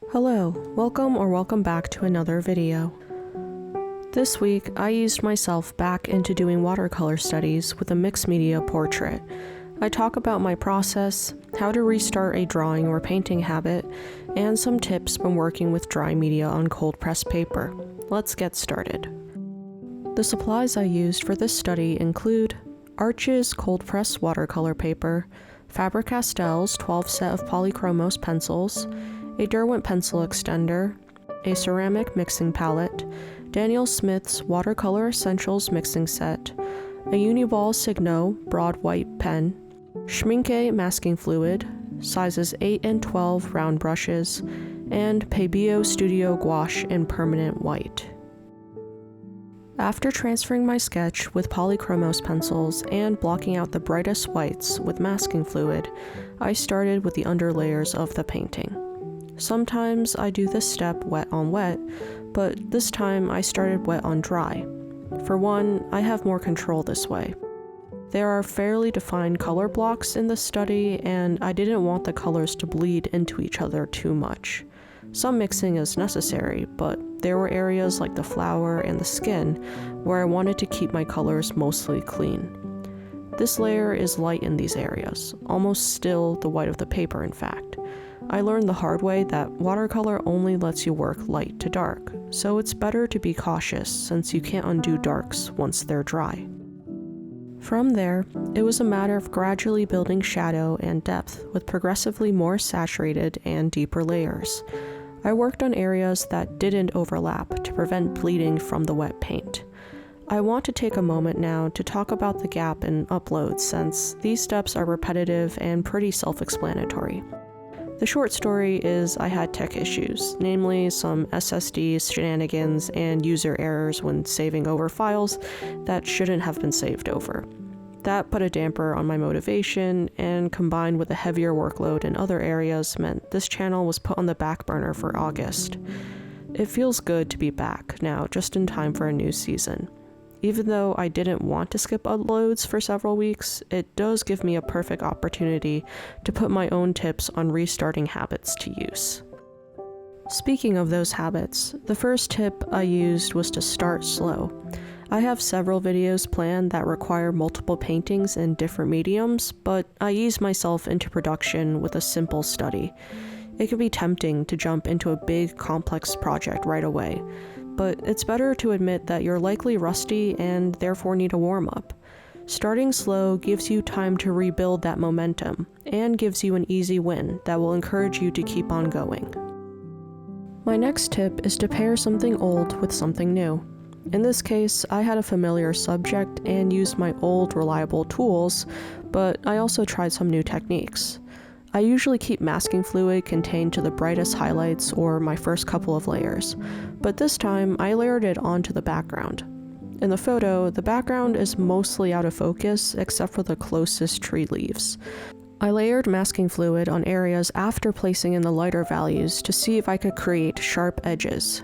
Hello, welcome back to another video. This week, I eased myself back into doing watercolor studies with a mixed media portrait. I talk about my process, how to restart a drawing or painting habit, and some tips when working with dry media on cold press paper. Let's get started. The supplies I used for this study include Arch's cold press watercolor paper, Faber-Castell's 12 set of Polychromos pencils, a Derwent pencil extender, a ceramic mixing palette, Daniel Smith's Watercolor Essentials mixing set, a Uniball Signo broad white pen, Schmincke masking fluid, sizes 8 and 12 round brushes, and Pebeo Studio Gouache in permanent white. After transferring my sketch with Polychromos pencils and blocking out the brightest whites with masking fluid, I started with the underlayers of the painting. Sometimes I do this step wet on wet, but this time I started wet on dry. For one, I have more control this way. There are fairly defined color blocks in this study, and I didn't want the colors to bleed into each other too much. Some mixing is necessary, but there were areas like the flower and the skin where I wanted to keep my colors mostly clean. This layer is light in these areas, almost still the white of the paper in fact. I learned the hard way that watercolor only lets you work light to dark, so it's better to be cautious since you can't undo darks once they're dry. From there, it was a matter of gradually building shadow and depth with progressively more saturated and deeper layers. I worked on areas that didn't overlap to prevent bleeding from the wet paint. I want to take a moment now to talk about the gap in uploads since these steps are repetitive and pretty self-explanatory. The short story is I had tech issues, namely some SSD shenanigans and user errors when saving over files that shouldn't have been saved over. That put a damper on my motivation, and combined with a heavier workload in other areas meant this channel was put on the back burner for August. It feels good to be back now, just in time for a new season. Even though I didn't want to skip uploads for several weeks, it does give me a perfect opportunity to put my own tips on restarting habits to use. Speaking of those habits, the first tip I used was to start slow. I have several videos planned that require multiple paintings in different mediums, but I ease myself into production with a simple study. It can be tempting to jump into a big, complex project right away, but it's better to admit that you're likely rusty and therefore need a warm-up. Starting slow gives you time to rebuild that momentum and gives you an easy win that will encourage you to keep on going. My next tip is to pair something old with something new. In this case, I had a familiar subject and used my old reliable tools, but I also tried some new techniques. I usually keep masking fluid contained to the brightest highlights or my first couple of layers, but this time I layered it onto the background. In the photo, the background is mostly out of focus except for the closest tree leaves. I layered masking fluid on areas after placing in the lighter values to see if I could create sharp edges.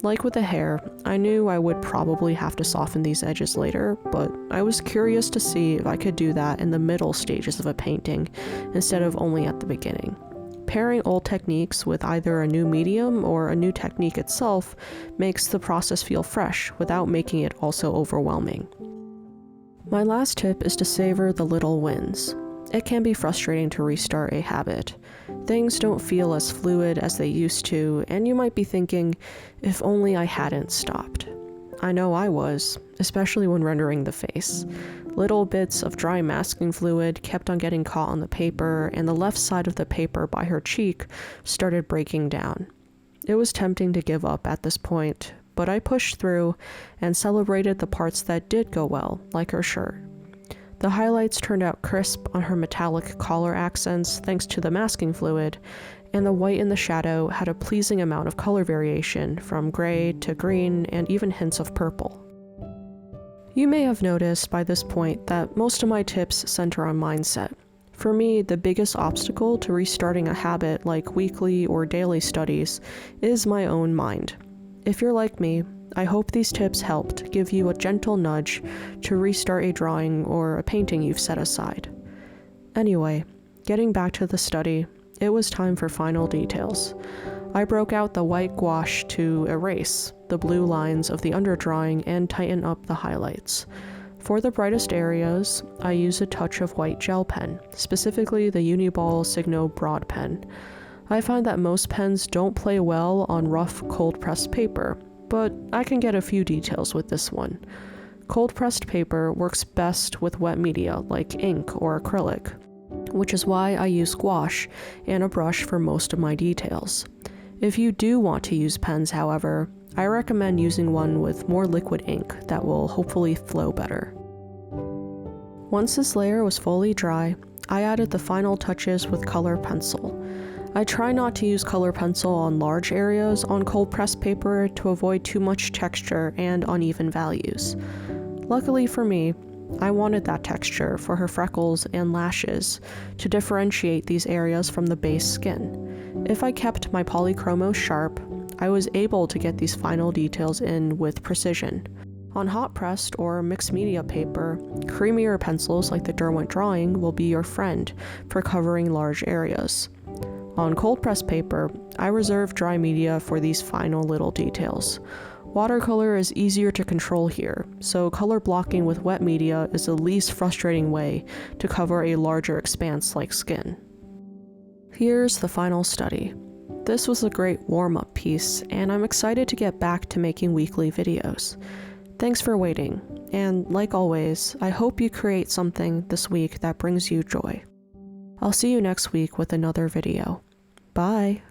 Like with the hair, I knew I would probably have to soften these edges later, but I was curious to see if I could do that in the middle stages of a painting instead of only at the beginning. Pairing old techniques with either a new medium or a new technique itself makes the process feel fresh without making it also overwhelming. My last tip is to savor the little wins. It can be frustrating to restart a habit. Things don't feel as fluid as they used to, and you might be thinking, if only I hadn't stopped. I know I was, especially when rendering the face. Little bits of dry masking fluid kept on getting caught on the paper, and the left side of the paper by her cheek started breaking down. It was tempting to give up at this point, but I pushed through and celebrated the parts that did go well, like her shirt. The highlights turned out crisp on her metallic collar accents thanks to the masking fluid, and the white in the shadow had a pleasing amount of color variation from gray to green and even hints of purple. You may have noticed by this point that most of my tips center on mindset. For me, the biggest obstacle to restarting a habit like weekly or daily studies is my own mind. If you're like me, I hope these tips helped give you a gentle nudge to restart a drawing or a painting you've set aside. Anyway, getting back to the study, it was time for final details. I broke out the white gouache to erase the blue lines of the underdrawing and tighten up the highlights. For the brightest areas, I use a touch of white gel pen, specifically the Uniball Signo Broad Pen. I find that most pens don't play well on rough cold-pressed paper, but I can get a few details with this one. Cold-pressed paper works best with wet media like ink or acrylic, which is why I use gouache and a brush for most of my details. If you do want to use pens, however, I recommend using one with more liquid ink that will hopefully flow better. Once this layer was fully dry, I added the final touches with color pencil. I try not to use color pencil on large areas on cold pressed paper to avoid too much texture and uneven values. Luckily for me, I wanted that texture for her freckles and lashes to differentiate these areas from the base skin. If I kept my Polychromos sharp, I was able to get these final details in with precision. On hot pressed or mixed media paper, creamier pencils like the Derwent drawing will be your friend for covering large areas. On cold pressed paper, I reserve dry media for these final little details. Watercolor is easier to control here, so color blocking with wet media is the least frustrating way to cover a larger expanse like skin. Here's the final study. This was a great warm-up piece, and I'm excited to get back to making weekly videos. Thanks for waiting, and like always, I hope you create something this week that brings you joy. I'll see you next week with another video. Bye!